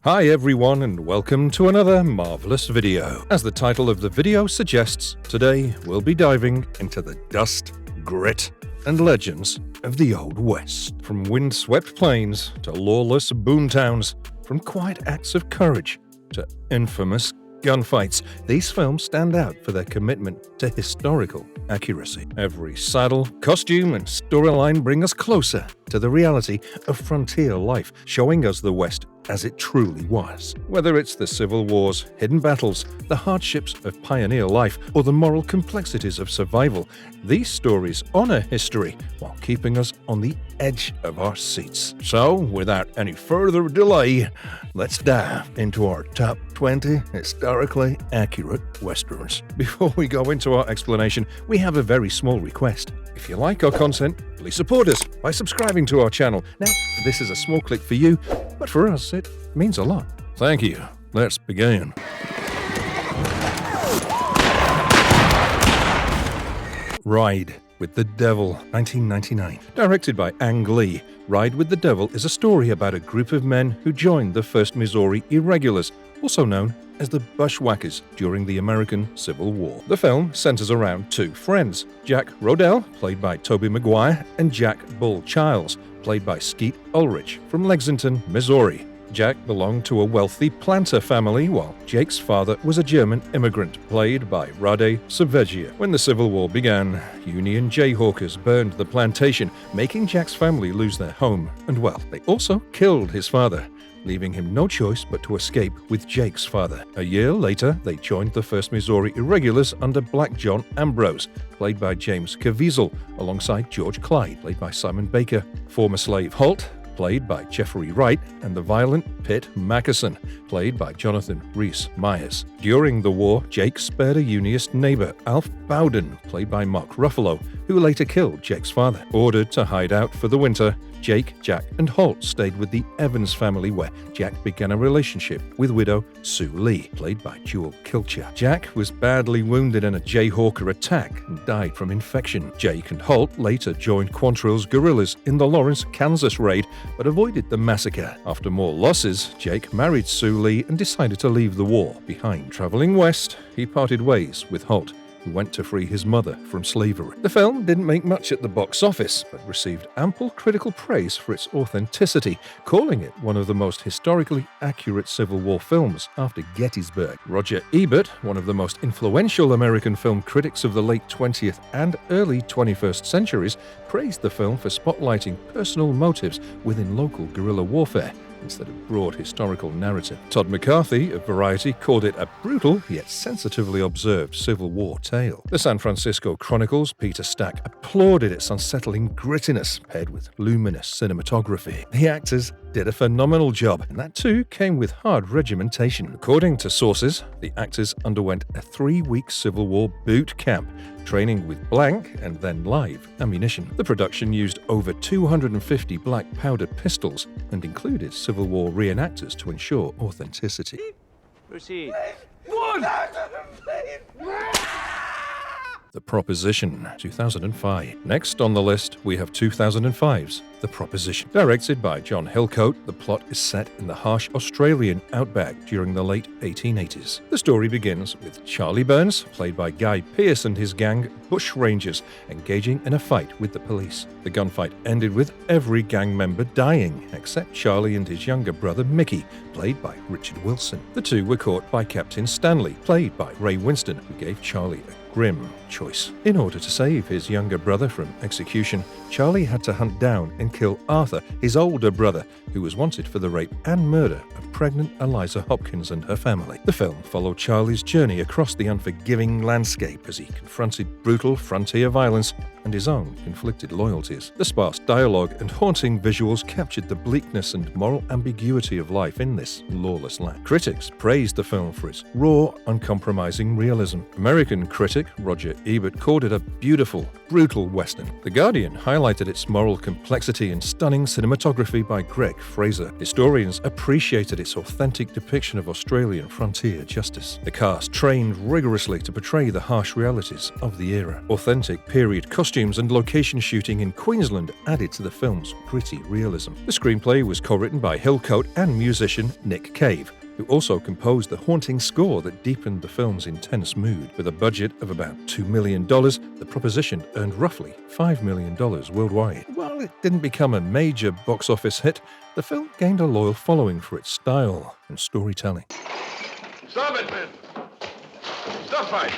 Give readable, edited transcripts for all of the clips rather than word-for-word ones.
Hi everyone and welcome to another marvelous video. As the title of the video suggests, today we'll be diving into the dust, grit, and legends of the Old West. From windswept plains to lawless boomtowns, from quiet acts of courage to infamous gunfights, these films stand out for their commitment to historical accuracy. Every saddle, costume, and storyline bring us closer to the reality of frontier life, showing us the West as it truly was. Whether it's the Civil War's hidden battles, the hardships of pioneer life, or the moral complexities of survival, these stories honor history while keeping us on the edge of our seats. So, without any further delay, let's dive into our top 20 historically accurate westerns. Before we go into our explanation, we have a very small request. If you like our content, please support us by subscribing to our channel. Now, this is a small click for you, but for us, it means a lot. Thank you. Let's begin. Ride with the Devil, 1999. Directed by Ang Lee, Ride with the Devil is a story about a group of men who joined the 1st Missouri Irregulars, also known as the Bushwhackers, during the American Civil War. The film centers around two friends, Jack Rodell, played by Tobey Maguire, and Jack Bull Childs, played by Skeet Ulrich, from Lexington, Missouri. Jack belonged to a wealthy planter family, while Jake's father was a German immigrant, played by Rade Savegia. When the Civil War began, Union Jayhawkers burned the plantation, making Jack's family lose their home and wealth. They also killed his father, leaving him no choice but to escape with Jake's father. A year later, they joined the 1st Missouri Irregulars under Black John Ambrose, played by James Caviezel, alongside George Clyde, played by Simon Baker, former slave Holt, played by Jeffrey Wright, and the violent Pitt Mackerson, played by Jonathan Rhys Myers. During the war, Jake spared a Unionist neighbor, Alf Bowden, played by Mark Ruffalo, who later killed Jake's father. Ordered to hide out for the winter, Jake, Jack, and Holt stayed with the Evans family, where Jack began a relationship with widow Sue Lee, played by Jewel Kilcher. Jack was badly wounded in a Jayhawker attack and died from infection. Jake and Holt later joined Quantrill's guerrillas in the Lawrence, Kansas raid, but avoided the massacre. After more losses, Jake married Sue Lee and decided to leave the war behind. Traveling west, he parted ways with Holt, who went to free his mother from slavery. The film didn't make much at the box office, but received ample critical praise for its authenticity, calling it one of the most historically accurate Civil War films after Gettysburg. Roger Ebert, one of the most influential American film critics of the late 20th and early 21st centuries, praised the film for spotlighting personal motives within local guerrilla warfare instead of broad historical narrative. Todd McCarthy of Variety called it a brutal yet sensitively observed Civil War tale. The San Francisco Chronicle's Peter Stack applauded its unsettling grittiness paired with luminous cinematography. The actors did a phenomenal job, and that too came with hard regimentation. According to sources, the actors underwent a 3-week Civil War boot camp, training with blank and then live ammunition. The production used over 250 black powdered pistols and included Civil War reenactors to ensure authenticity. Proceed. One! The Proposition, 2005. Next on the list, we have 2005's The Proposition. Directed by John Hillcoat, the plot is set in the harsh Australian outback during the late 1880s. The story begins with Charlie Burns, played by Guy Pearce, and his gang, bushrangers, engaging in a fight with the police. The gunfight ended with every gang member dying, except Charlie and his younger brother Mickey, played by Richard Wilson. The two were caught by Captain Stanley, played by Ray Winston, who gave Charlie a grim choice. In order to save his younger brother from execution, Charlie had to hunt down and kill Arthur, his older brother, who was wanted for the rape and murder of pregnant Eliza Hopkins and her family. The film followed Charlie's journey across the unforgiving landscape as he confronted brutal frontier violence and his own conflicted loyalties. The sparse dialogue and haunting visuals captured the bleakness and moral ambiguity of life in this lawless land. Critics praised the film for its raw, uncompromising realism. American critic Roger Ebert called it a beautiful, brutal western. The Guardian highlighted its moral complexity and stunning cinematography by Greg Fraser. Historians appreciated its authentic depiction of Australian frontier justice. The cast trained rigorously to portray the harsh realities of the era. Authentic period costumes and location shooting in Queensland added to the film's gritty realism. The screenplay was co-written by Hillcoat and musician Nick Cave, who also composed the haunting score that deepened the film's intense mood. With a budget of about $2 million, the proposition earned roughly $5 million worldwide. While it didn't become a major box office hit, the film gained a loyal following for its style and storytelling. Stop it, men! Stop fight!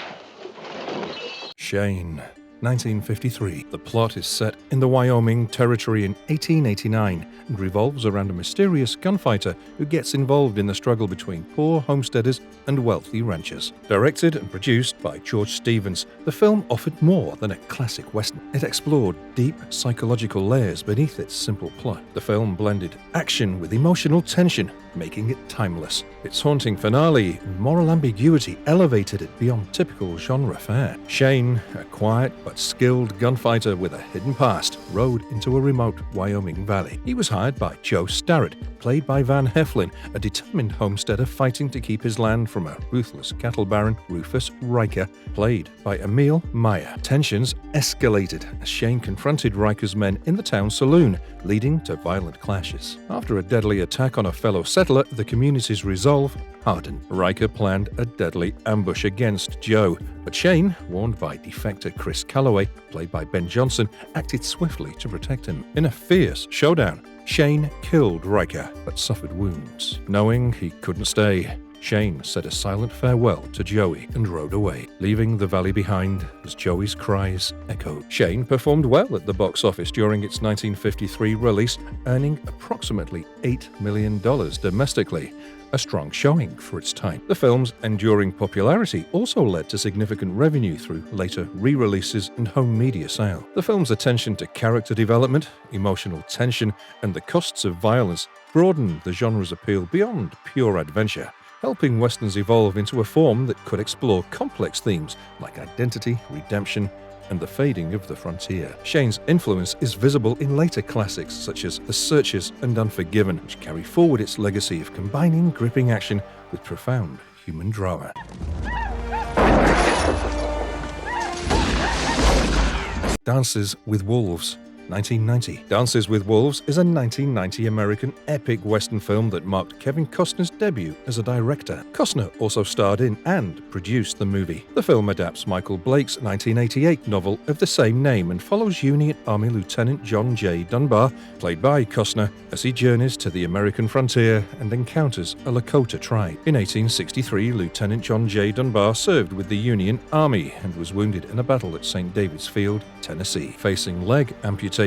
Shane, 1953. The plot is set in the Wyoming Territory in 1889 and revolves around a mysterious gunfighter who gets involved in the struggle between poor homesteaders and wealthy ranchers. Directed and produced by George Stevens, the film offered more than a classic western. It explored deep psychological layers beneath its simple plot. The film blended action with emotional tension, making it timeless. Its haunting finale and moral ambiguity elevated it beyond typical genre fare. Shane, a quiet but skilled gunfighter with a hidden past, rode into a remote Wyoming valley. He was hired by Joe Starrett, played by Van Heflin, a determined homesteader fighting to keep his land from a ruthless cattle baron, Rufus Riker, played by Emil Meyer. Tensions escalated as Shane confronted Riker's men in the town saloon, leading to violent clashes. After a deadly attack on a fellow settler, the community's resolve hardened. Riker planned a deadly ambush against Joe, but Shane, warned by defector Chris Calloway, played by Ben Johnson, acted swiftly to protect him. In a fierce showdown, Shane killed Riker, but suffered wounds. Knowing he couldn't stay, Shane said a silent farewell to Joey and rode away, leaving the valley behind as Joey's cries echoed. Shane performed well at the box office during its 1953 release, earning approximately $8 million domestically, a strong showing for its time. The film's enduring popularity also led to significant revenue through later re-releases and home media sale. The film's attention to character development, emotional tension, and the costs of violence broadened the genre's appeal beyond pure adventure, helping westerns evolve into a form that could explore complex themes like identity, redemption, and the fading of the frontier. Shane's influence is visible in later classics such as The Searchers and Unforgiven, which carry forward its legacy of combining gripping action with profound human drama. Dances with Wolves, 1990. Dances with Wolves is a 1990 American epic western film that marked Kevin Costner's debut as a director. Costner also starred in and produced the movie. The film adapts Michael Blake's 1988 novel of the same name and follows Union Army Lieutenant John J. Dunbar, played by Costner, as he journeys to the American frontier and encounters a Lakota tribe. In 1863, Lieutenant John J. Dunbar served with the Union Army and was wounded in a battle at St. David's Field, Tennessee. Facing leg amputation,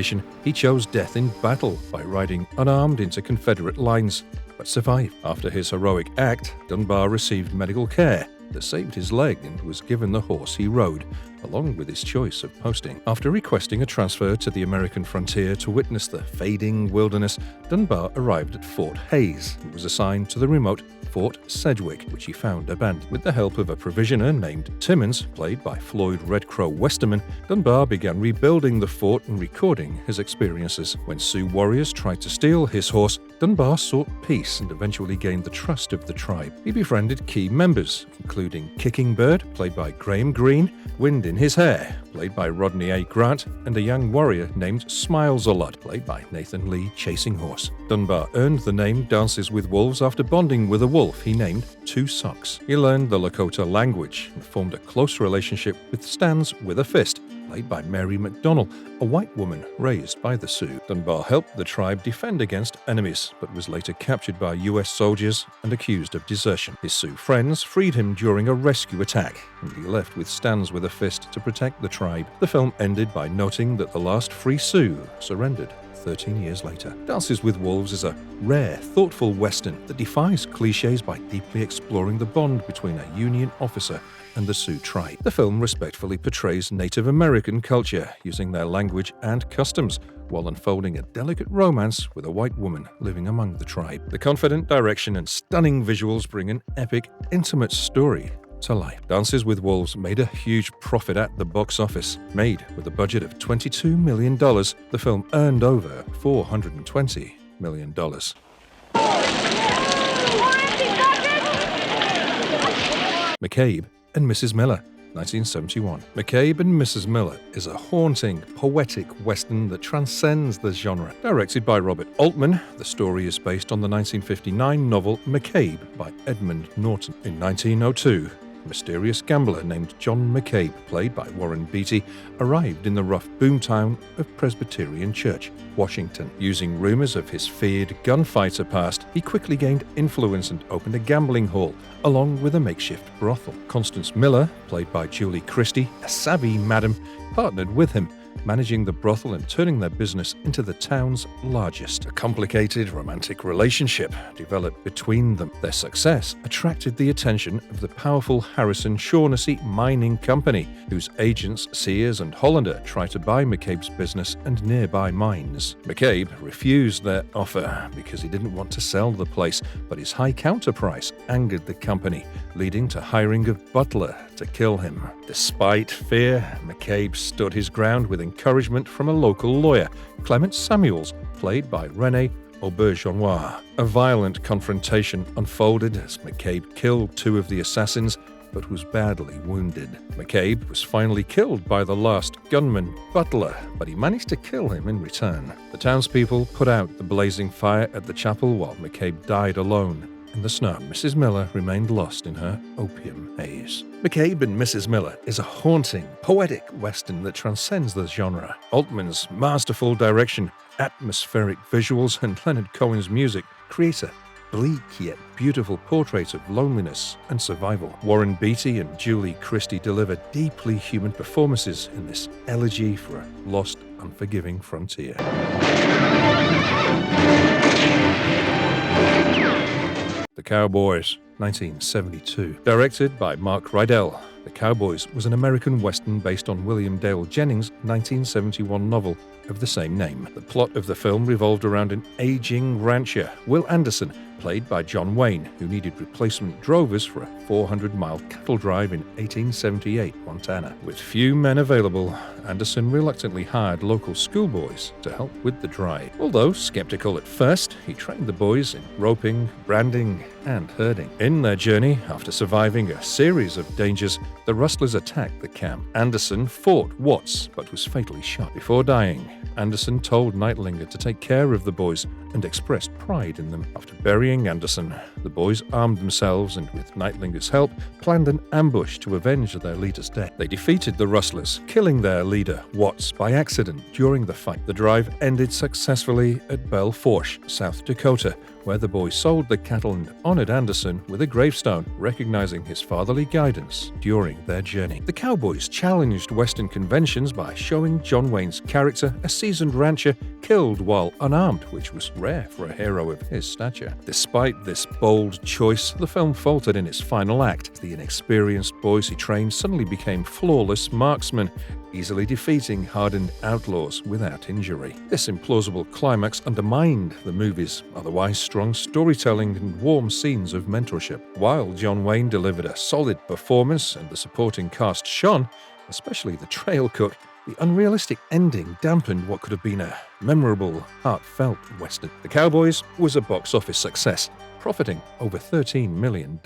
he chose death in battle by riding unarmed into Confederate lines, but survived. After his heroic act, Dunbar received medical care that saved his leg and was given the horse he rode, along with his choice of posting. After requesting a transfer to the American frontier to witness the fading wilderness, Dunbar arrived at Fort Hays and was assigned to the remote Fort Sedgwick, which he found abandoned. With the help of a provisioner named Timmons, played by Floyd Red Crow Westerman, Dunbar began rebuilding the fort and recording his experiences. When Sioux warriors tried to steal his horse, Dunbar sought peace and eventually gained the trust of the tribe. He befriended key members, including Kicking Bird, played by Graham Greene, Wind in His Hair, played by Rodney A. Grant, and a young warrior named Smiles-a-Lot, played by Nathan Lee Chasing Horse. Dunbar earned the name Dances with Wolves after bonding with a wolf he named Two Socks. He learned the Lakota language and formed a close relationship with Stands with a Fist, played by Mary McDonnell, a white woman raised by the Sioux. Dunbar helped the tribe defend against enemies, but was later captured by U.S. soldiers and accused of desertion. His Sioux friends freed him during a rescue attack, and he left with Stands with a Fist to protect the tribe. The film ended by noting that the last free Sioux surrendered 13 years later. Dances with Wolves is a rare, thoughtful western that defies cliches by deeply exploring the bond between a Union officer and the Sioux tribe. The film respectfully portrays Native American culture, using their language and customs, while unfolding a delicate romance with a white woman living among the tribe. The confident direction and stunning visuals bring an epic, intimate story to life. Dances with Wolves made a huge profit at the box office. Made with a budget of $22 million, the film earned over $420 million. McCabe and Mrs. Miller, 1971. McCabe and Mrs. Miller is a haunting, poetic western that transcends the genre. Directed by Robert Altman, the story is based on the 1959 novel McCabe by Edmund Norton. In 1902, a mysterious gambler named John McCabe, played by Warren Beatty, arrived in the rough boomtown of Presbyterian Church, Washington. Using rumors of his feared gunfighter past, he quickly gained influence and opened a gambling hall, along with a makeshift brothel. Constance Miller, played by Julie Christie, a savvy madam, partnered with him, managing the brothel and turning their business into the town's largest. A complicated romantic relationship developed between them. Their success attracted the attention of the powerful Harrison Shaughnessy Mining Company, whose agents Sears and Hollander tried to buy McCabe's business and nearby mines. McCabe refused their offer because he didn't want to sell the place, but his high counter price angered the company, leading to hiring of Butler to kill him. Despite fear, McCabe stood his ground with encouragement from a local lawyer, Clement Samuels, played by René Auberjonois. A violent confrontation unfolded as McCabe killed two of the assassins, but was badly wounded. McCabe was finally killed by the last gunman, Butler, but he managed to kill him in return. The townspeople put out the blazing fire at the chapel while McCabe died alone in the snow. Mrs. Miller remained lost in her opium haze. McCabe and Mrs. Miller is a haunting, poetic western that transcends the genre. Altman's masterful direction, atmospheric visuals, and Leonard Cohen's music create a bleak yet beautiful portrait of loneliness and survival. Warren Beatty and Julie Christie deliver deeply human performances in this elegy for a lost, unforgiving frontier. The Cowboys, 1972. Directed by Mark Rydell, The Cowboys was an American western based on William Dale Jennings' 1971 novel of the same name. The plot of the film revolved around an aging rancher, Will Anderson, played by John Wayne, who needed replacement drovers for a 400-mile cattle drive in 1878 Montana. With few men available, Anderson reluctantly hired local schoolboys to help with the drive. Although skeptical at first, he trained the boys in roping, branding, and herding. In their journey, after surviving a series of dangers, the rustlers attacked the camp. Anderson fought Watts, but was fatally shot. Before dying, Anderson told Nightlinger to take care of the boys and expressed pride in them. After burying Anderson, the boys armed themselves and, with Nightlinger's help, planned an ambush to avenge their leader's death. They defeated the rustlers, killing their leader, Watts, by accident during the fight. The drive ended successfully at Belle Fourche, South Dakota, where the boys sold the cattle and honored Anderson with a gravestone, recognizing his fatherly guidance during their journey. The Cowboys challenged Western conventions by showing John Wayne's character, a seasoned rancher, killed while unarmed, which was rare for a hero of his stature. Despite this bold choice, the film faltered in its final act. The inexperienced boys he trained suddenly became flawless marksmen, easily defeating hardened outlaws without injury. This implausible climax undermined the movie's otherwise strong storytelling and warm scenes of mentorship. While John Wayne delivered a solid performance and the supporting cast shone, especially the trail cook, the unrealistic ending dampened what could have been a memorable, heartfelt western. The Cowboys was a box office success, profiting over $13 million.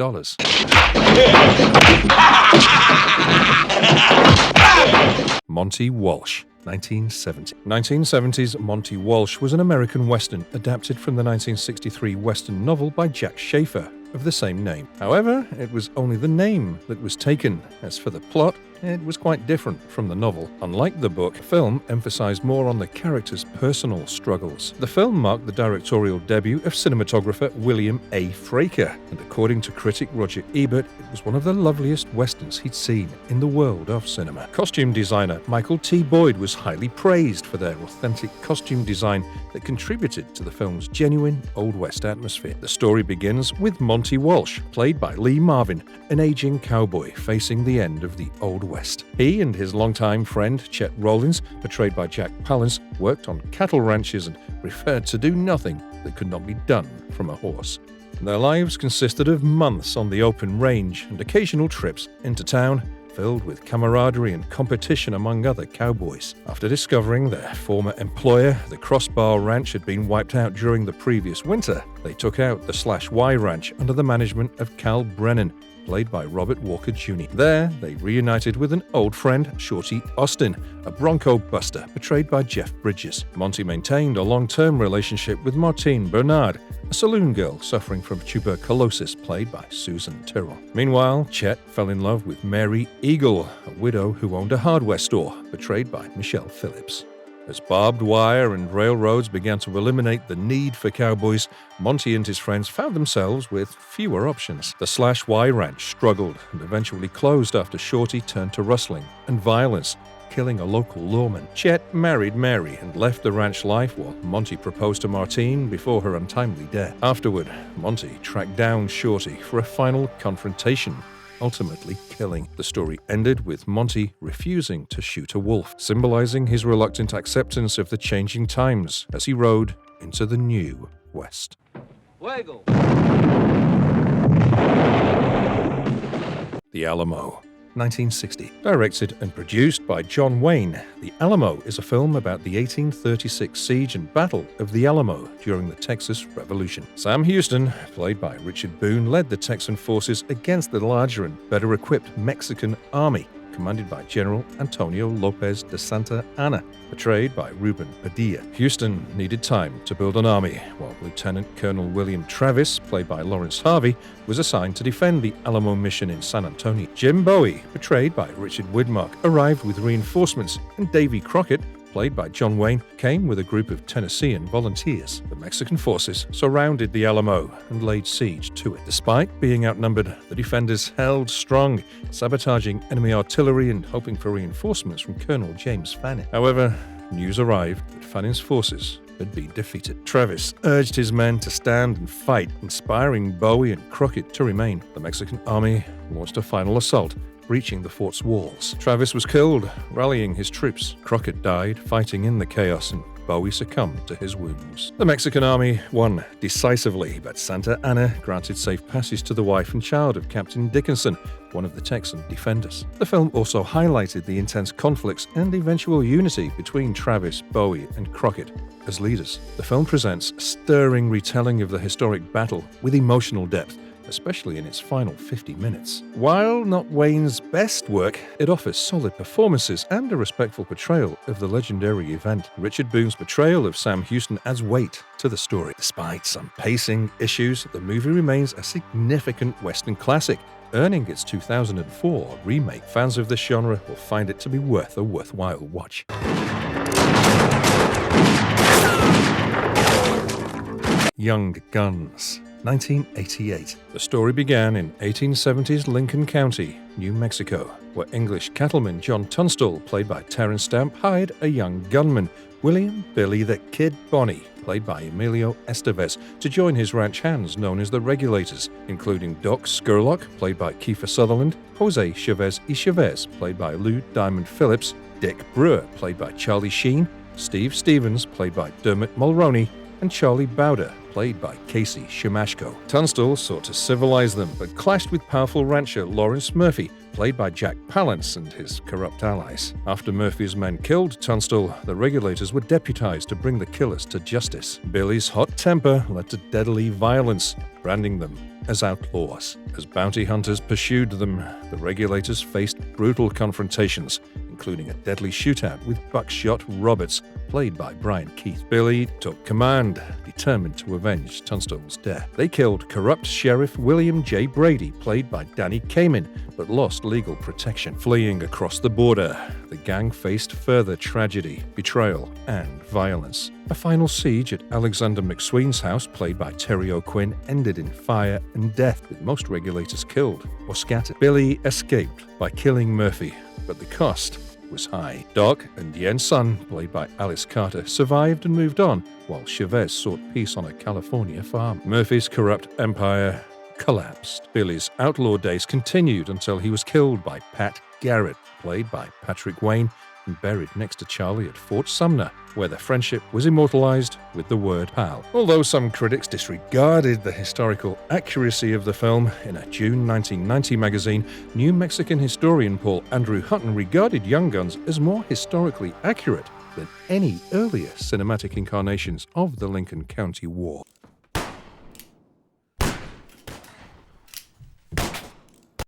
Monty Walsh, 1970. 1970's Monty Walsh was an American western adapted from the 1963 western novel by Jack Schaefer of the same name. However, it was only the name that was taken. As for the plot, it was quite different from the novel. Unlike the book, the film emphasized more on the characters' personal struggles. The film marked the directorial debut of cinematographer William A. Fraker, and according to critic Roger Ebert, it was one of the loveliest westerns he'd seen in the world of cinema. Costume designer Michael T. Boyd was highly praised for their authentic costume design that contributed to the film's genuine Old West atmosphere. The story begins with Monty Walsh, played by Lee Marvin, an aging cowboy facing the end of the Old West. He and his longtime friend Chet Rollins, portrayed by Jack Palance, worked on cattle ranches and preferred to do nothing that could not be done from a horse. Their lives consisted of months on the open range and occasional trips into town, filled with camaraderie and competition among other cowboys. After discovering their former employer, the Crossbar Ranch, had been wiped out during the previous winter, they took out the /Y Ranch under the management of Cal Brennan, played by Robert Walker Jr. There, they reunited with an old friend, Shorty Austin, a bronco buster portrayed by Jeff Bridges. Monty maintained a long-term relationship with Martine Bernard, a saloon girl suffering from tuberculosis, played by Susan Tyrrell. Meanwhile, Chet fell in love with Mary Eagle, a widow who owned a hardware store, portrayed by Michelle Phillips. As barbed wire and railroads began to eliminate the need for cowboys, Monty and his friends found themselves with fewer options. The /Y Ranch struggled and eventually closed after Shorty turned to rustling and violence, killing a local lawman. Chet married Mary and left the ranch life while Monty proposed to Martine before her untimely death. Afterward, Monty tracked down Shorty for a final confrontation, ultimately killing. The story ended with Monty refusing to shoot a wolf, symbolizing his reluctant acceptance of the changing times as he rode into the new West. Fuego. The Alamo, 1960. Directed and produced by John Wayne, The Alamo is a film about the 1836 siege and battle of the Alamo during the Texas Revolution. Sam Houston, played by Richard Boone, led the Texan forces against the larger and better-equipped Mexican army, commanded by General Antonio Lopez de Santa Anna, portrayed by Ruben Padilla. Houston needed time to build an army, while Lieutenant Colonel William Travis, played by Lawrence Harvey, was assigned to defend the Alamo mission in San Antonio. Jim Bowie, portrayed by Richard Widmark, arrived with reinforcements, and Davy Crockett, played by John Wayne, came with a group of Tennessean volunteers. The Mexican forces surrounded the Alamo and laid siege to it. Despite being outnumbered, the defenders held strong, sabotaging enemy artillery and hoping for reinforcements from Colonel James Fannin. However, news arrived that Fannin's forces had been defeated. Travis urged his men to stand and fight, inspiring Bowie and Crockett to remain. The Mexican army launched a final assault, breaching the fort's walls. Travis was killed, rallying his troops. Crockett died fighting in the chaos, and Bowie succumbed to his wounds. The Mexican army won decisively, but Santa Anna granted safe passage to the wife and child of Captain Dickinson, one of the Texan defenders. The film also highlighted the intense conflicts and eventual unity between Travis, Bowie, and Crockett as leaders. The film presents a stirring retelling of the historic battle with emotional depth, especially in its final 50 minutes. While not Wayne's best work, it offers solid performances and a respectful portrayal of the legendary event. Richard Boone's portrayal of Sam Houston adds weight to the story. Despite some pacing issues, the movie remains a significant Western classic, earning its 2004 remake. Fans of this genre will find it to be worth a worthwhile watch. Young Guns, 1988. The story began in 1870s Lincoln County, New Mexico, where English cattleman John Tunstall, played by Terence Stamp, hired a young gunman, William "Billy the Kid" Bonney, played by Emilio Estevez, to join his ranch hands known as the Regulators, including Doc Scurlock, played by Kiefer Sutherland, Jose Chavez y Chavez, played by Lou Diamond Phillips, Dick Brewer, played by Charlie Sheen, Steve Stevens, played by Dermot Mulroney, and Charlie Bowder, played by Casey Shimashko. Tunstall sought to civilize them, but clashed with powerful rancher Lawrence Murphy, played by Jack Palance, and his corrupt allies. After Murphy's men killed Tunstall, the Regulators were deputized to bring the killers to justice. Billy's hot temper led to deadly violence, branding them as outlaws. As bounty hunters pursued them, the Regulators faced brutal confrontations, including a deadly shootout with Buckshot Roberts, played by Brian Keith. Billy took command, determined to avenge Tunstall's death. They killed corrupt Sheriff William J. Brady, played by Danny Kamen, but lost legal protection. Fleeing across the border, the gang faced further tragedy, betrayal, and violence. A final siege at Alexander McSween's house, played by Terry O'Quinn, ended in fire and death, with most Regulators killed or scattered. Billy escaped by killing Murphy, but the cost was high. Doc and Yen's son, played by Alice Carter, survived and moved on, while Chavez sought peace on a California farm. Murphy's corrupt empire collapsed. Billy's outlaw days continued until he was killed by Pat Garrett, played by Patrick Wayne, and buried next to Charlie at Fort Sumner, where their friendship was immortalized with the word pal. Although some critics disregarded the historical accuracy of the film, in a June 1990 magazine, New Mexican historian Paul Andrew Hutton regarded Young Guns as more historically accurate than any earlier cinematic incarnations of the Lincoln County War.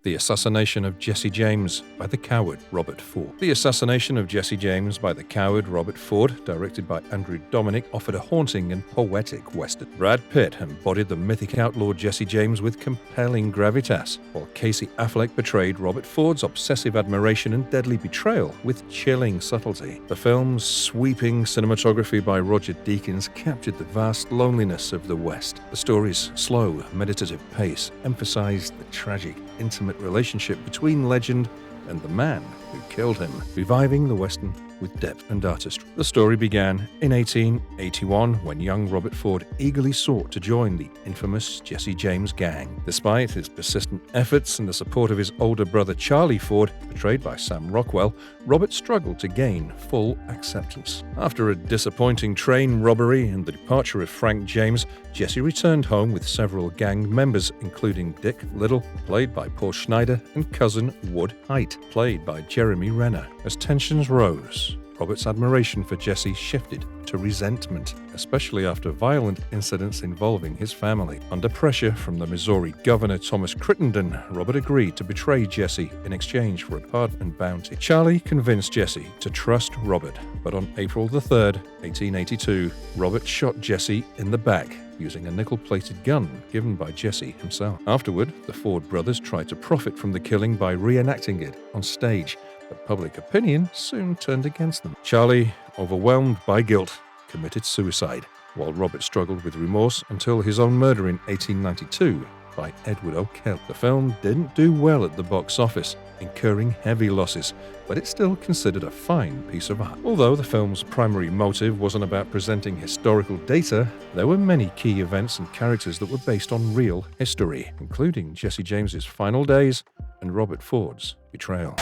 The Assassination of Jesse James by the coward Robert Ford. The Assassination of Jesse James by the coward Robert Ford, directed by Andrew Dominic, offered a haunting and poetic western. Brad Pitt embodied the mythic outlaw Jesse James with compelling gravitas, while Casey Affleck portrayed Robert Ford's obsessive admiration and deadly betrayal with chilling subtlety. The film's sweeping cinematography by Roger Deakins captured the vast loneliness of the West. The story's slow, meditative pace emphasized the tragic, intimate relationship between legend and the man who killed him, reviving the Western with depth and artistry. The story began in 1881 when young Robert Ford eagerly sought to join the infamous Jesse James gang. Despite his persistent efforts and the support of his older brother Charlie Ford, portrayed by Sam Rockwell, Robert struggled to gain full acceptance. After a disappointing train robbery and the departure of Frank James, Jesse returned home with several gang members, including Dick Little, played by Paul Schneider, and cousin Wood Height, played by Jeremy Renner. As tensions rose, Robert's admiration for Jesse shifted to resentment, especially after violent incidents involving his family. Under pressure from the Missouri governor Thomas Crittenden, Robert agreed to betray Jesse in exchange for a pardon and bounty. Charlie convinced Jesse to trust Robert, but on April 3rd, 1882, Robert shot Jesse in the back using a nickel-plated gun given by Jesse himself. Afterward, the Ford brothers tried to profit from the killing by reenacting it on stage, but public opinion soon turned against them. Charlie, overwhelmed by guilt, committed suicide, while Robert struggled with remorse until his own murder in 1892 by Edward O'Kell. The film didn't do well at the box office, incurring heavy losses, but it's still considered a fine piece of art. Although the film's primary motive wasn't about presenting historical data, there were many key events and characters that were based on real history, including Jesse James's final days and Robert Ford's betrayal.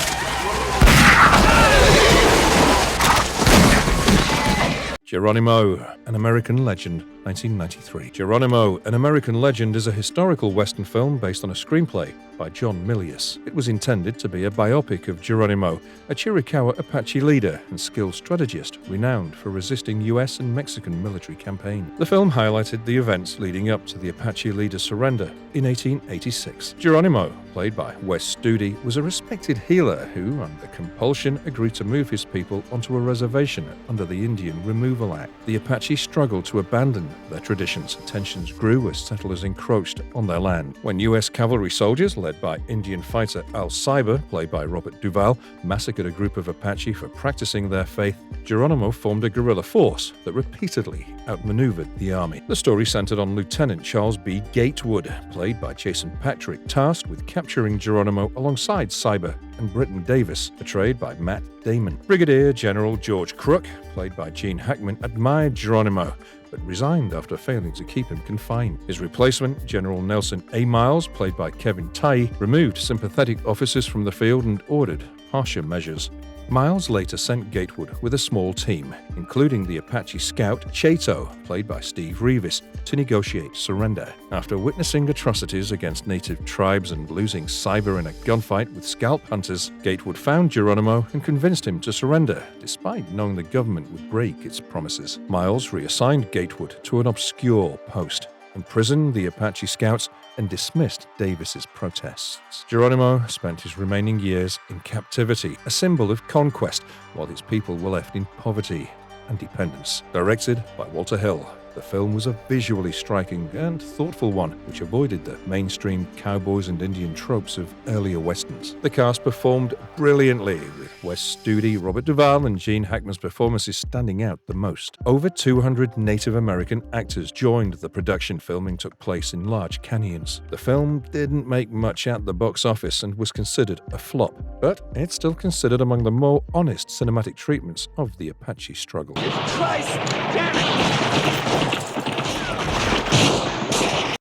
Geronimo, an American Legend, 1993. Geronimo, an American Legend is a historical Western film based on a screenplay by John Milius. It was intended to be a biopic of Geronimo, a Chiricahua Apache leader and skilled strategist renowned for resisting U.S. and Mexican military campaigns. The film highlighted the events leading up to the Apache leader's surrender in 1886. Geronimo, played by Wes Studi, was a respected healer who, under compulsion, agreed to move his people onto a reservation under the Indian Removal Act. The Apache struggled to abandon their traditions. Tensions grew as settlers encroached on their land. When U.S. cavalry soldiers, led by Indian fighter Al Cyber, played by Robert Duvall, massacred a group of Apache for practicing their faith, Geronimo formed a guerrilla force that repeatedly outmaneuvered the army. The story centered on Lieutenant Charles B. Gatewood, played by Jason Patric, tasked with capturing Geronimo alongside Cyber and Britton Davis, portrayed by Matt Damon. Brigadier General George Crook, played by Gene Hackman, admired Geronimo, but resigned after failing to keep him confined. His replacement, General Nelson A. Miles, played by Kevin Tai, removed sympathetic officers from the field and ordered harsher measures. Miles later sent Gatewood with a small team, including the Apache scout Chato, played by Steve Reeves, to negotiate surrender. After witnessing atrocities against native tribes and losing Cyber in a gunfight with scalp hunters, Gatewood found Geronimo and convinced him to surrender, despite knowing the government would break its promises. Miles reassigned Gatewood to an obscure post, imprisoned the Apache scouts, and dismissed Davis's protests. Geronimo spent his remaining years in captivity, a symbol of conquest, while his people were left in poverty and dependence. Directed by Walter Hill, the film was a visually striking and thoughtful one, which avoided the mainstream cowboys and Indian tropes of earlier westerns. The cast performed brilliantly, with Wes Studi, Robert Duvall, and Gene Hackman's performances standing out the most. Over 200 Native American actors joined the production. Filming took place in large canyons. The film didn't make much at the box office and was considered a flop, but it's still considered among the more honest cinematic treatments of the Apache struggle. Christ, damn it!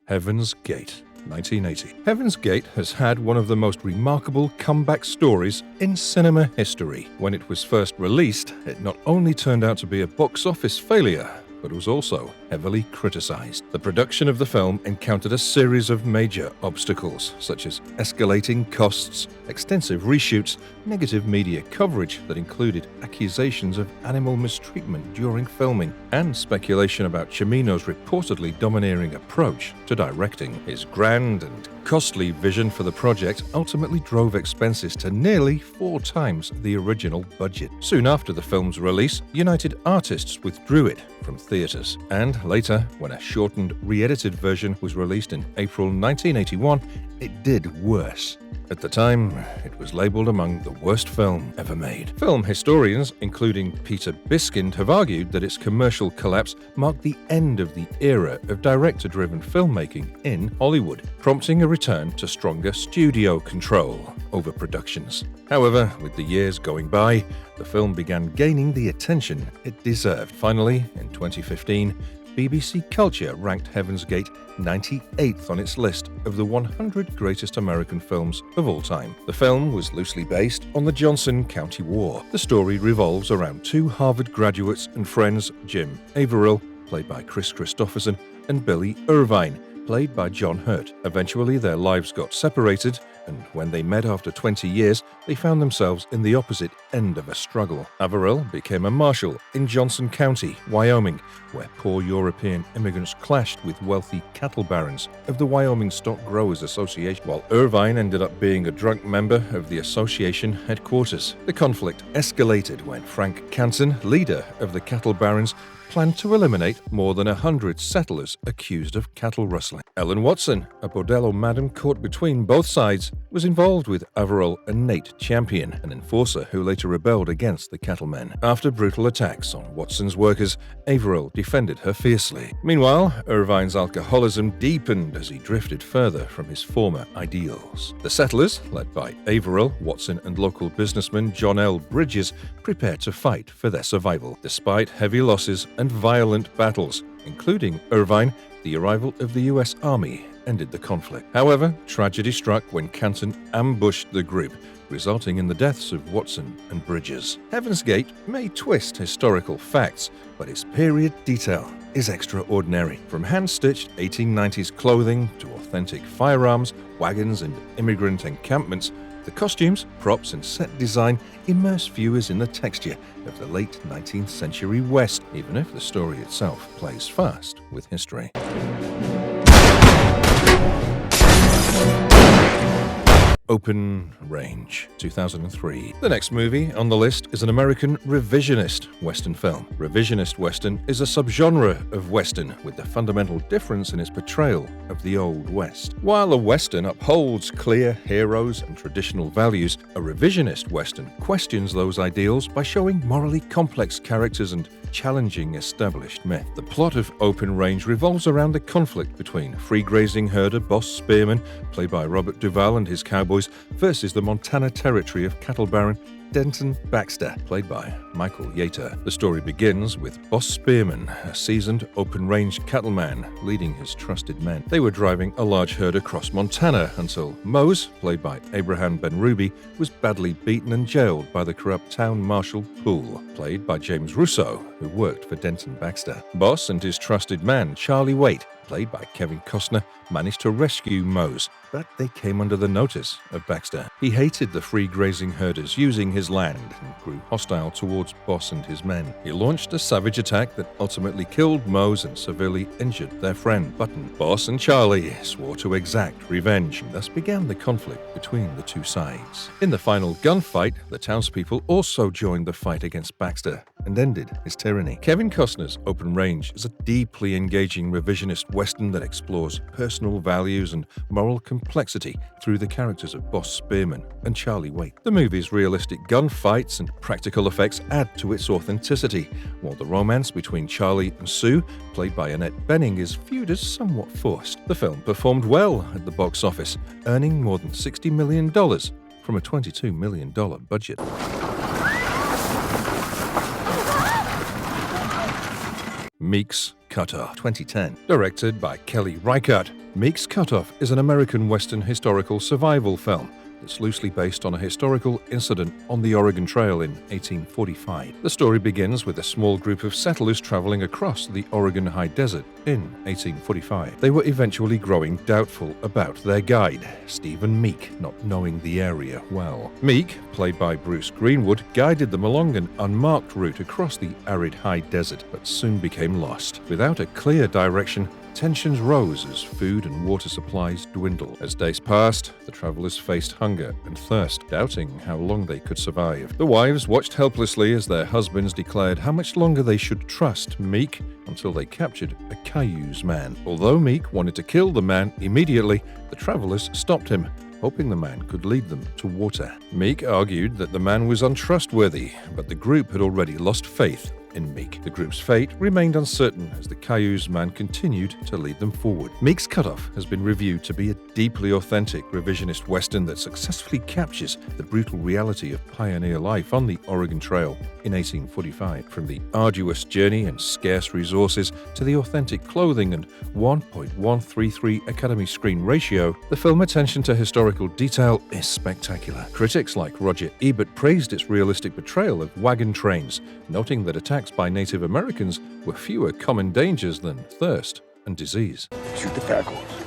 Heaven's Gate. 1980. Heaven's Gate has had one of the most remarkable comeback stories in cinema history. When it was first released, it not only turned out to be a box office failure, but was also heavily criticized. The production of the film encountered a series of major obstacles, such as escalating costs, extensive reshoots, negative media coverage that included accusations of animal mistreatment during filming, and speculation about Cimino's reportedly domineering approach to directing. His grand and costly vision for the project ultimately drove expenses to nearly 4 times the original budget. Soon after the film's release, United Artists withdrew it from theaters, and later, when a shortened, re-edited version was released in April 1981, it did worse. At the time, it was labeled among the worst film ever made. Film historians, including Peter Biskind, have argued that its commercial collapse marked the end of the era of director-driven filmmaking in Hollywood, prompting a return to stronger studio control over productions. However, with the years going by, the film began gaining the attention it deserved. Finally, in 2015, BBC Culture ranked Heaven's Gate 98th on its list of the 100 greatest American films of all time. The film was loosely based on the Johnson County War. The story revolves around 2 Harvard graduates and friends, Jim Averill, played by Chris Christopherson, and Billy Irvine, played by John Hurt. Eventually, their lives got separated, and when they met after 20 years, they found themselves in the opposite end of a struggle. Averill became a marshal in Johnson County, Wyoming, where poor European immigrants clashed with wealthy cattle barons of the Wyoming Stock Growers Association, while Irvine ended up being a drunk member of the association headquarters. The conflict escalated when Frank Canton, leader of the cattle barons, planned to eliminate more than 100 settlers accused of cattle rustling. Ellen Watson, a bordello madam caught between both sides, was involved with Averill and Nate Champion, an enforcer who later rebelled against the cattlemen. After brutal attacks on Watson's workers, Averill defended her fiercely. Meanwhile, Irvine's alcoholism deepened as he drifted further from his former ideals. The settlers, led by Averill, Watson, and local businessman John L. Bridges, prepared to fight for their survival. Despite heavy losses and violent battles, including Irvine, the arrival of the U.S. Army ended the conflict. However, tragedy struck when Canton ambushed the group, resulting in the deaths of Watson and Bridges. Heaven's Gate may twist historical facts, but its period detail is extraordinary. From hand-stitched 1890s clothing to authentic firearms, wagons, and immigrant encampments, the costumes, props, and set design immerse viewers in the texture of the late 19th century West, even if the story itself plays fast with history. Open Range, 2003. The next movie on the list is an American revisionist Western film. Revisionist Western is a subgenre of Western with the fundamental difference in its portrayal of the Old West. While a Western upholds clear heroes and traditional values, a revisionist Western questions those ideals by showing morally complex characters and challenging established myth. The plot of Open Range revolves around the conflict between free-grazing herder Boss Spearman, played by Robert Duvall and his Cowboys, versus the Montana Territory of cattle baron Denton Baxter, played by Michael Yater. The story begins with Boss Spearman, a seasoned open-range cattleman, leading his trusted men. They were driving a large herd across Montana until Mose, played by Abraham Ben-Ruby, was badly beaten and jailed by the corrupt town marshal Poole, played by James Russo, who worked for Denton Baxter. Boss and his trusted man, Charlie Waite, played by Kevin Costner, managed to rescue Mose, but they came under the notice of Baxter. He hated the free-grazing herders using his land and grew hostile towards Boss and his men. He launched a savage attack that ultimately killed Mose and severely injured their friend Button. Boss and Charlie swore to exact revenge, and thus began the conflict between the two sides. In the final gunfight, the townspeople also joined the fight against Baxter and ended his tyranny. Kevin Costner's Open Range is a deeply engaging revisionist Western that explores personal values and moral complexity through the characters of Boss Spearman and Charlie Waite. The movie's realistic gunfights and practical effects add to its authenticity, while the romance between Charlie and Sue, played by Annette Bening, is viewed as somewhat forced. The film performed well at the box office, earning more than $60 million from a $22 million budget. Meek's Cutoff, 2010. Directed by Kelly Reichardt, Meek's Cutoff is an American Western historical survival film that's loosely based on a historical incident on the Oregon Trail in 1845. The story begins with a small group of settlers traveling across the Oregon High Desert in 1845. They were eventually growing doubtful about their guide, Stephen Meek, not knowing the area well. Meek, played by Bruce Greenwood, guided them along an unmarked route across the arid high desert, but soon became lost. Without a clear direction, tensions rose as food and water supplies dwindled. As days passed, the travelers faced hunger and thirst, doubting how long they could survive. The wives watched helplessly as their husbands declared how much longer they should trust Meek until they captured a Cayuse man. Although Meek wanted to kill the man immediately, the travelers stopped him, hoping the man could lead them to water. Meek argued that the man was untrustworthy, but the group had already lost faith in Meek. The group's fate remained uncertain as the Cayuse man continued to lead them forward. Meek's Cutoff has been reviewed to be a deeply authentic revisionist western that successfully captures the brutal reality of pioneer life on the Oregon Trail in 1845. From the arduous journey and scarce resources to the authentic clothing and 1.133 Academy screen ratio, the film's attention to historical detail is spectacular. Critics like Roger Ebert praised its realistic portrayal of wagon trains, noting that attacks by Native Americans were fewer common dangers than thirst and disease. Shoot the pack horse.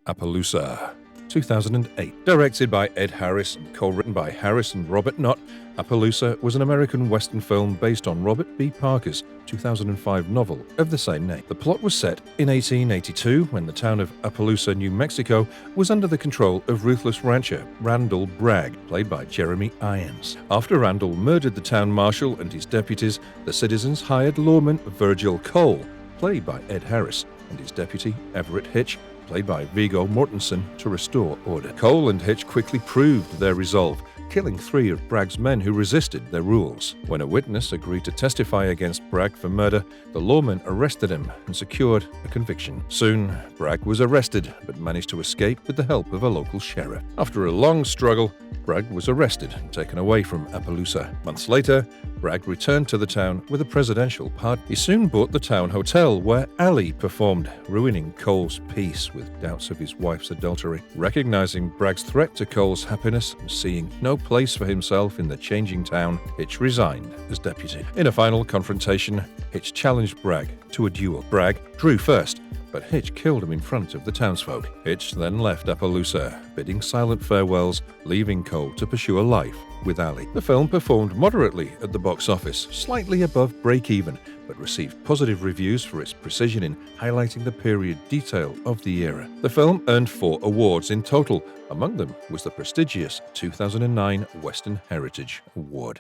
Appaloosa, 2008. Directed by Ed Harris and co-written by Harris and Robert Knott, Appaloosa was an American Western film based on Robert B. Parker's 2005 novel of the same name. The plot was set in 1882 when the town of Appaloosa, New Mexico was under the control of ruthless rancher Randall Bragg, played by Jeremy Irons. After Randall murdered the town marshal and his deputies, the citizens hired lawman Virgil Cole, played by Ed Harris, and his deputy Everett Hitch, played by Viggo Mortensen, to restore order. Cole and Hitch quickly proved their resolve, killing 3 of Bragg's men who resisted their rules. When a witness agreed to testify against Bragg for murder, the lawman arrested him and secured a conviction. Soon, Bragg was arrested, but managed to escape with the help of a local sheriff. After a long struggle, Bragg was arrested and taken away from Appaloosa. Months later, Bragg returned to the town with a presidential pardon. He soon bought the town hotel where Ali performed, ruining Cole's peace with doubts of his wife's adultery. Recognizing Bragg's threat to Cole's happiness and seeing no place for himself in the changing town, Hitch resigned as deputy. In a final confrontation, Hitch challenged Bragg to a duel. Bragg drew first, but Hitch killed him in front of the townsfolk. Hitch then left Appaloosa, bidding silent farewells, leaving Cole to pursue a life with Ali. The film performed moderately at the box office, slightly above break-even, but received positive reviews for its precision in highlighting the period detail of the era. The film earned 4 awards in total. Among them was the prestigious 2009 Western Heritage Award.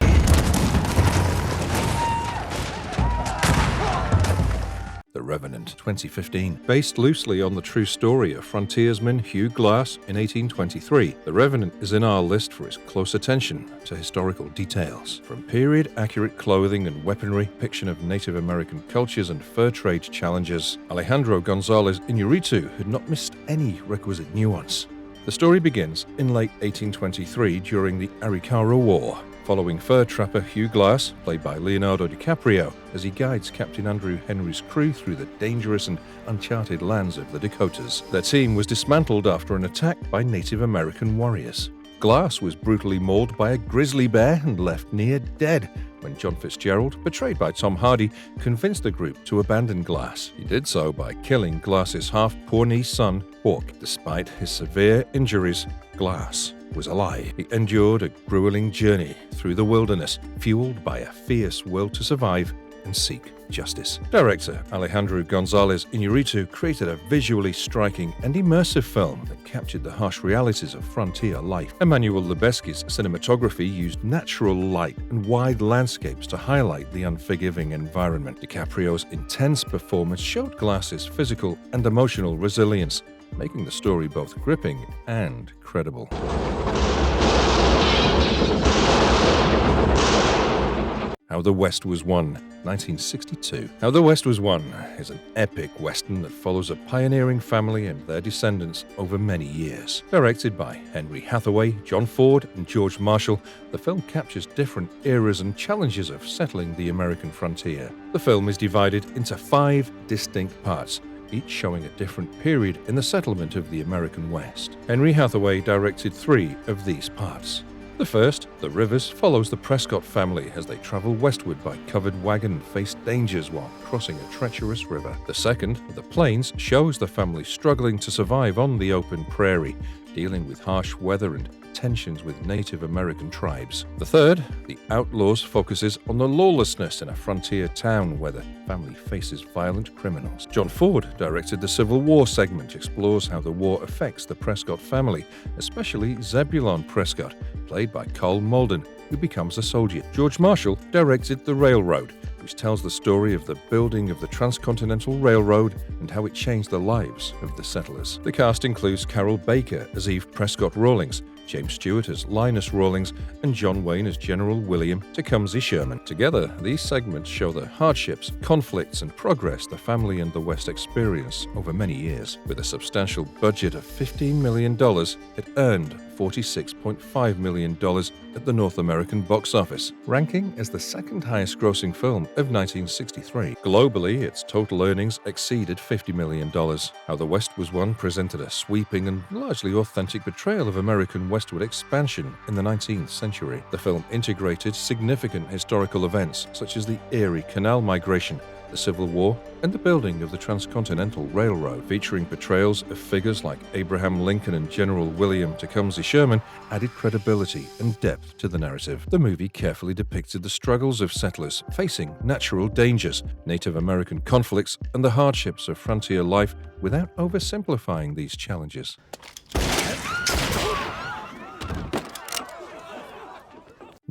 The Revenant, 2015. Based loosely on the true story of frontiersman Hugh Glass in 1823, The Revenant is in our list for its close attention to historical details. From period-accurate clothing and weaponry, depiction of Native American cultures and fur trade challenges, Alejandro Gonzalez Iñárritu had not missed any requisite nuance. The story begins in late 1823 during the Arikara War, following fur trapper Hugh Glass, played by Leonardo DiCaprio, as he guides Captain Andrew Henry's crew through the dangerous and uncharted lands of the Dakotas. Their team was dismantled after an attack by Native American warriors. Glass was brutally mauled by a grizzly bear and left near dead when John Fitzgerald, portrayed by Tom Hardy, convinced the group to abandon Glass. He did so by killing Glass's half-Pawnee son, Hawk. Despite his severe injuries, Glass was alive. He endured a grueling journey through the wilderness, fueled by a fierce will to survive and seek justice. Director Alejandro Gonzalez Iñárritu created a visually striking and immersive film that captured the harsh realities of frontier life. Emmanuel Lubezki's cinematography used natural light and wide landscapes to highlight the unforgiving environment. DiCaprio's intense performance showed Glass's physical and emotional resilience, making the story both gripping and credible. How the West Was Won, 1962. How the West Was Won is an epic western that follows a pioneering family and their descendants over many years. Directed by Henry Hathaway, John Ford, and George Marshall, the film captures different eras and challenges of settling the American frontier. The film is divided into 5 distinct parts, each showing a different period in the settlement of the American West. Henry Hathaway directed 3 of these parts. The first, The Rivers, follows the Prescott family as they travel westward by covered wagon and face dangers while crossing a treacherous river. The second, The Plains, shows the family struggling to survive on the open prairie, dealing with harsh weather and tensions with Native American tribes. The third, The Outlaws, focuses on the lawlessness in a frontier town where the family faces violent criminals. John Ford directed the Civil War segment, explores how the war affects the Prescott family, especially Zebulon Prescott, played by Cole Malden, who becomes a soldier. George Marshall directed The Railroad, which tells the story of the building of the Transcontinental Railroad and how it changed the lives of the settlers. The cast includes Carol Baker as Eve Prescott Rawlings, James Stewart as Linus Rawlings, and John Wayne as General William Tecumseh Sherman. Together, these segments show the hardships, conflicts, and progress the family and the West experience over many years. With a substantial budget of $15 million, it earned $46.5 million at the North American box office, ranking as the second highest grossing film of 1963. Globally, its total earnings exceeded $50 million. How the West Was Won presented a sweeping and largely authentic portrayal of American westward expansion in the 19th century. The film integrated significant historical events such as the Erie Canal Migration, the Civil War, and the building of the Transcontinental Railroad. Featuring portrayals of figures like Abraham Lincoln and General William Tecumseh Sherman, added credibility and depth to the narrative. The movie carefully depicted the struggles of settlers facing natural dangers, Native American conflicts, and the hardships of frontier life without oversimplifying these challenges.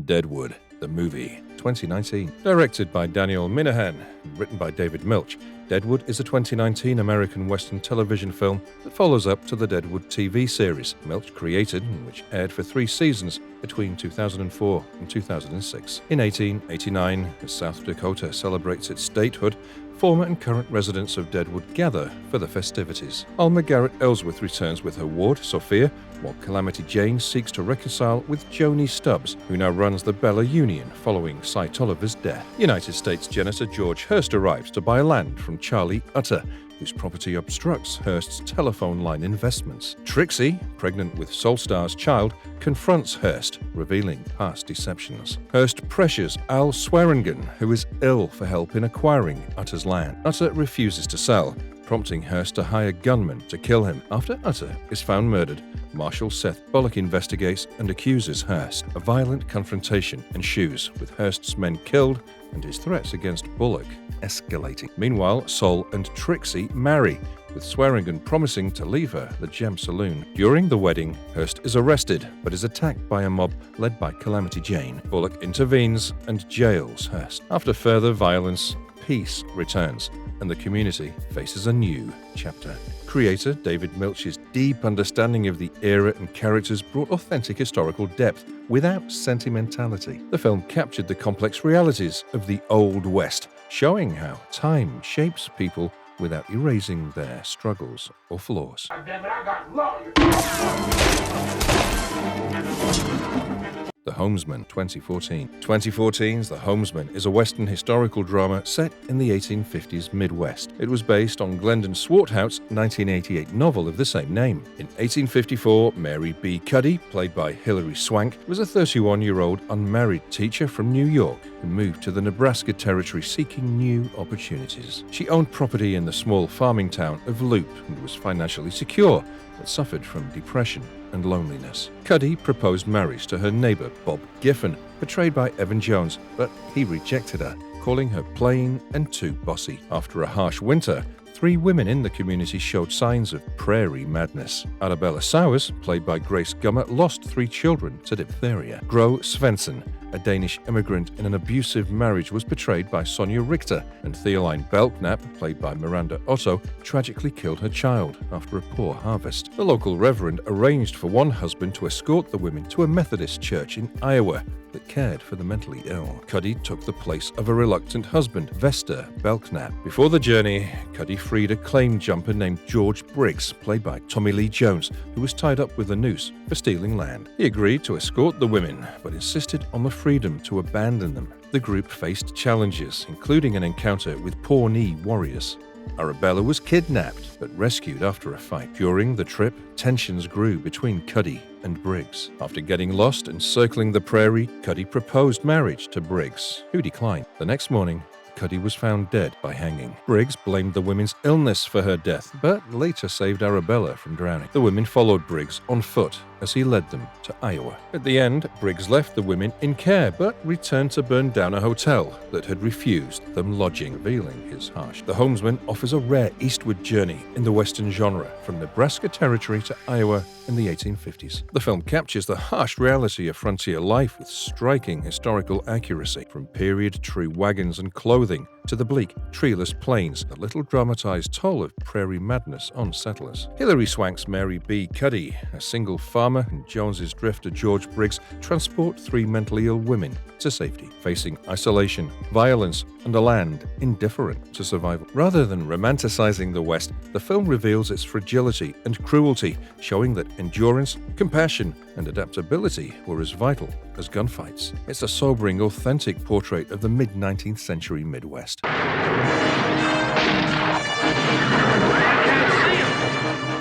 Deadwood, the movie, 2019. Directed by Daniel Minahan and written by David Milch, Deadwood is a 2019 American Western television film that follows up to the Deadwood TV series Milch created and which aired for 3 seasons between 2004 and 2006. In 1889, as South Dakota celebrates its statehood, former and current residents of Deadwood gather for the festivities. Alma Garrett Ellsworth returns with her ward, Sophia, while Calamity Jane seeks to reconcile with Joni Stubbs, who now runs the Bella Union following Cy Tolliver's death. United States Senator George Hearst arrives to buy land from Charlie Utter, whose property obstructs Hearst's telephone line investments. Trixie, pregnant with Solstar's child, confronts Hearst, revealing past deceptions. Hearst pressures Al Swearingen, who is ill, for help in acquiring Utter's land. Utter refuses to sell, prompting Hearst to hire gunmen to kill him. After Utter is found murdered, Marshal Seth Bullock investigates and accuses Hearst. A violent confrontation ensues, with Hearst's men killed and his threats against Bullock escalating. Meanwhile, Sol and Trixie marry, with Swearingen promising to leave her the Gem Saloon. During the wedding, Hearst is arrested, but is attacked by a mob led by Calamity Jane. Bullock intervenes and jails Hearst. After further violence, peace returns, and the community faces a new chapter. Creator David Milch's deep understanding of the era and characters brought authentic historical depth without sentimentality. The film captured the complex realities of the Old West, showing how time shapes people without erasing their struggles or flaws. Damn it, I got lawyers. The Homesman, 2014. 2014's The Homesman is a Western historical drama set in the 1850s Midwest. It was based on Glendon Swarthout's 1988 novel of the same name. In 1854, Mary B. Cuddy, played by Hilary Swank, was a 31-year-old unmarried teacher from New York who moved to the Nebraska Territory seeking new opportunities. She owned property in the small farming town of Loop and was financially secure, but suffered from depression and loneliness. Cuddy proposed marriage to her neighbor, Bob Giffen, portrayed by Evan Jones, but he rejected her, calling her plain and too bossy. After a harsh winter, 3 women in the community showed signs of prairie madness. Arabella Sowers, played by Grace Gummer, lost 3 children to diphtheria. Gro Svensson, a Danish immigrant in an abusive marriage, was portrayed by Sonja Richter, and Theoline Belknap, played by Miranda Otto, tragically killed her child after a poor harvest. The local reverend arranged for one husband to escort the women to a Methodist church in Iowa that cared for the mentally ill. Cuddy took the place of a reluctant husband, Vester Belknap. Before the journey, Cuddy freed a claim jumper named George Briggs, played by Tommy Lee Jones, who was tied up with a noose for stealing land. He agreed to escort the women, but insisted on the freedom to abandon them. The group faced challenges, including an encounter with Pawnee warriors. Arabella was kidnapped, but rescued after a fight. During the trip, tensions grew between Cuddy and Briggs. After getting lost and circling the prairie, Cuddy proposed marriage to Briggs, who declined. The next morning, Cuddy was found dead by hanging. Briggs blamed the women's illness for her death, but later saved Arabella from drowning. The women followed Briggs on foot as he led them to Iowa. At the end, Briggs left the women in care, but returned to burn down a hotel that had refused them lodging, revealing his harsh. The Homesman offers a rare eastward journey in the Western genre, from Nebraska Territory to Iowa in the 1850s. The film captures the harsh reality of frontier life with striking historical accuracy, from period-true wagons and clothing to the bleak, treeless plains, the little dramatized toll of prairie madness on settlers. Hilary Swank's Mary B. Cuddy, a single farmer, and Jones's drifter George Briggs transport three mentally ill women to safety, facing isolation, violence, and a land indifferent to survival. Rather than romanticizing the West, the film reveals its fragility and cruelty, showing that endurance, compassion, and adaptability were as vital as gunfights. It's a sobering, authentic portrait of the mid-19th century Midwest.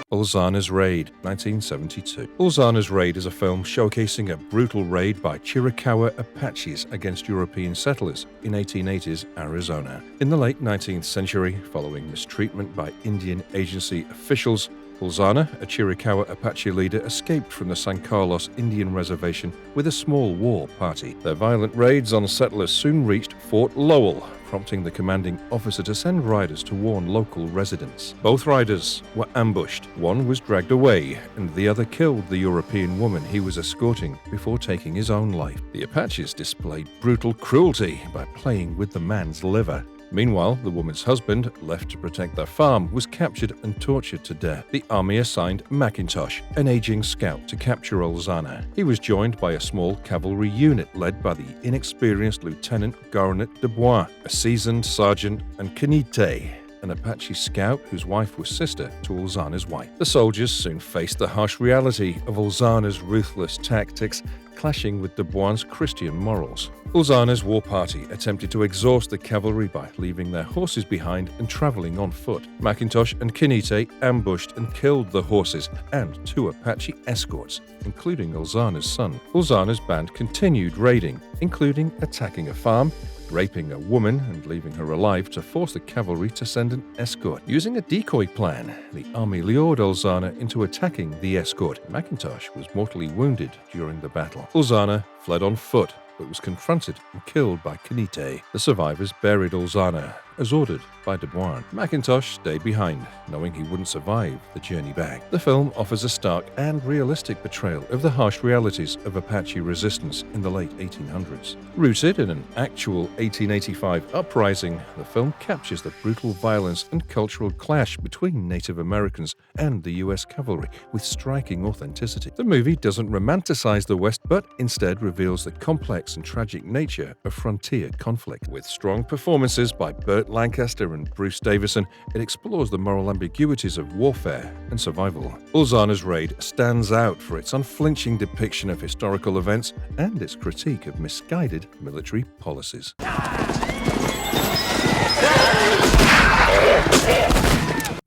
Ulzana's Raid, 1972. Ulzana's Raid is a film showcasing a brutal raid by Chiricahua Apaches against European settlers in 1880s Arizona. In the late 19th century, following mistreatment by Indian Agency officials, Ulzana, a Chiricahua Apache leader, escaped from the San Carlos Indian Reservation with a small war party. Their violent raids on settlers soon reached Fort Lowell, prompting the commanding officer to send riders to warn local residents. Both riders were ambushed. One was dragged away, and the other killed the European woman he was escorting before taking his own life. The Apaches displayed brutal cruelty by playing with the man's liver. Meanwhile, the woman's husband, left to protect their farm, was captured and tortured to death. The army assigned McIntosh, an aging scout, to capture Ulzana. He was joined by a small cavalry unit led by the inexperienced Lieutenant Garnet Dubois, a seasoned sergeant, and Kenite, an Apache scout whose wife was sister to Ulzana's wife. The soldiers soon faced the harsh reality of Ulzana's ruthless tactics, clashing with Dubois' Christian morals. Ulzana's war party attempted to exhaust the cavalry by leaving their horses behind and traveling on foot. McIntosh and Kenite ambushed and killed the horses and two Apache escorts, including Ulzana's son. Ulzana's band continued raiding, including attacking a farm, raping a woman and leaving her alive to force the cavalry to send an escort. Using a decoy plan, the army lured Ulzana into attacking the escort. McIntosh was mortally wounded during the battle. Ulzana fled on foot, but was confronted and killed by Kenite. The survivors buried Ulzana, as ordered by Dubois. McIntosh stayed behind, knowing he wouldn't survive the journey back. The film offers a stark and realistic portrayal of the harsh realities of Apache resistance in the late 1800s. Rooted in an actual 1885 uprising, the film captures the brutal violence and cultural clash between Native Americans and the U.S. cavalry with striking authenticity. The movie doesn't romanticize the West, but instead reveals the complex and tragic nature of frontier conflict. With strong performances by Burt Lancaster and Bruce Davison, it explores the moral ambiguities of warfare and survival. Ulzana's Raid stands out for its unflinching depiction of historical events and its critique of misguided military policies.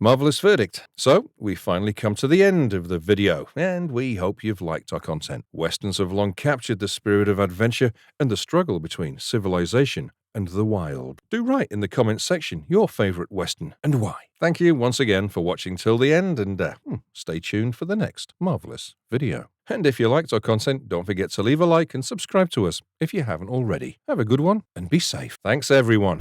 Marvelous verdict. So, we finally come to the end of the video, and we hope you've liked our content. Westerns have long captured the spirit of adventure and the struggle between civilization and the wild. Do write in the comments section your favorite Western and why. Thank you once again for watching till the end, and stay tuned for the next marvelous video. And if you liked our content, don't forget to leave a like and subscribe to us if you haven't already. Have a good one and be safe. Thanks everyone.